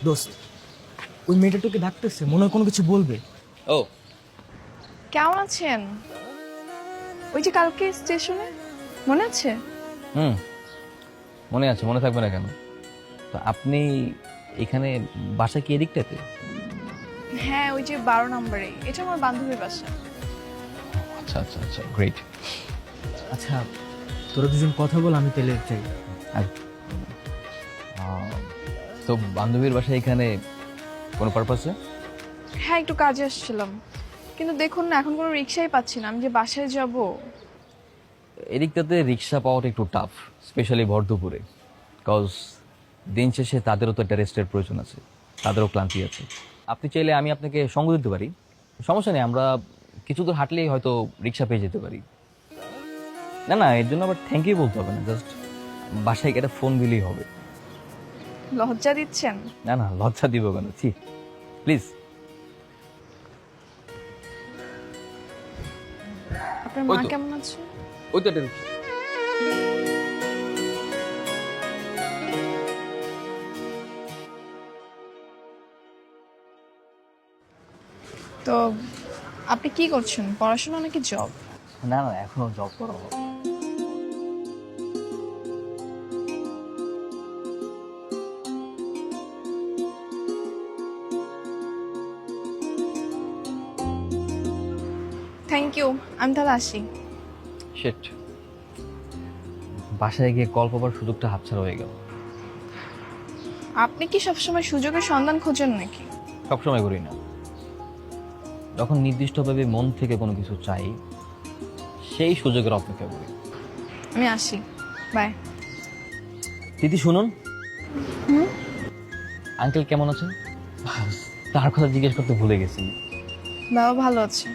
দোস্ত, ওই মেয়েটা তোকে ডাকতেছে, মনে হয় কোনো কিছু বলবে। ও কেমন আছেন? ওই যে কালকে স্টেশনে, মনে আছে? হুম, মনে আছে, মনে থাকবে না কেন? তো আপনি এখানে বাসা কি এদিকটাতে? হ্যাঁ, ওই যে 12 নম্বরে। এটা আমার বান্ধবীর বাসা। আচ্ছা আচ্ছা আচ্ছা, গ্রেট। আচ্ছা, তোরা দুজন কথা বল, আমি তেলে চাই। আর তো বান্ধবীর বাসা এখানে কোনো পারপাসে? হ্যাঁ, একটু কাজে আসছিলাম, কিন্তু দেখুন না, এখন কোনো রিক্সাই পাচ্ছি না। আমি যে বাসায় যাব। এদিকটাতে রিক্সা পাওয়াটা একটু টাফ, স্পেশালি ভর দুপুরে। কজ দিন শেষে তাদেরও তো একটা রেস্টের প্রয়োজন আছে, তাদেরও ক্লান্তি আছে। আপনি চাইলে আমি আপনাকে সঙ্গ দিতে পারি, সমস্যা নেই। আমরা কিছু দূর হাঁটলেই হয়তো রিক্সা পেয়ে যেতে পারি। না না, এর জন্য আবার থ্যাংক ইউ বলতে হবে না, জাস্ট বাসায় একটা ফোন দিলেই হবে। লজ্জা দিচ্ছেন? না না, লজ্জা দিব কেন, ছি, প্লিজ। আপনার ওই মা তো। কেমন আছে? ওই তো একটা রিক্সা। তো আপনি কি করছেন, পড়াশোনা নাকি জব? না না, এখনো জব করা হবে। থ্যাংক ইউ, আমি তাহলে আসি। শিট, বাসায় গিয়ে কল পাবার সুযোগটা হাতছাড়া হয়ে গেল। আপনি কি সবসময় সুযোগের সন্ধান খোঁজেন নাকি? সবসময় করি না, যখন নির্দিষ্টভাবে মন থেকে কোনো কিছু চাই সেই সুযোগের অপেক্ষা করি। আমি আসি, বাই। দিদি শুনুন, আঙ্কেল কেমন আছেন? তার কথা জিজ্ঞেস করতে ভুলে গেছি। বাবা ভালো আছে।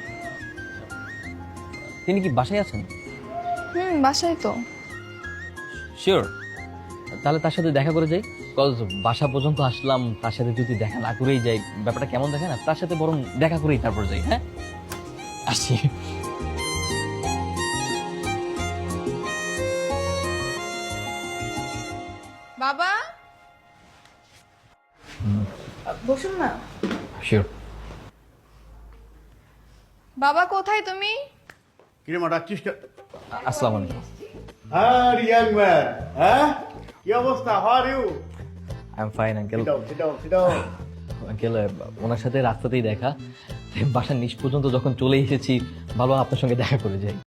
তিনি কি বাসায় আছেন? বাসায় তো। শিওর, তাহলে তার সাথে দেখা করে যাই। কজ বাসা পর্যন্ত আসলাম, তার সাথে যদি দেখা না করেই যাই, ব্যাপারটা কেমন দেখে না? তার সাথে বরং দেখা করেই তারপর যাই। হ্যাঁ, আসি। বাবা, বসুন না। শিওর। বাবা কোথায় তুমি? কিরে মা ডাকছিস কে? আসসালামু আলাইকুম। আর ইয়াং ম্যান, হ্যাঁ কি অবস্থা? How are you? I am fine uncle. সিটাও আঙ্কেল, ওনার সাথে রাস্তাতেই দেখা, বাসার নিচ পর্যন্ত যখন চলে এসেছি, ভালো আপনার সঙ্গে দেখা করে যাই।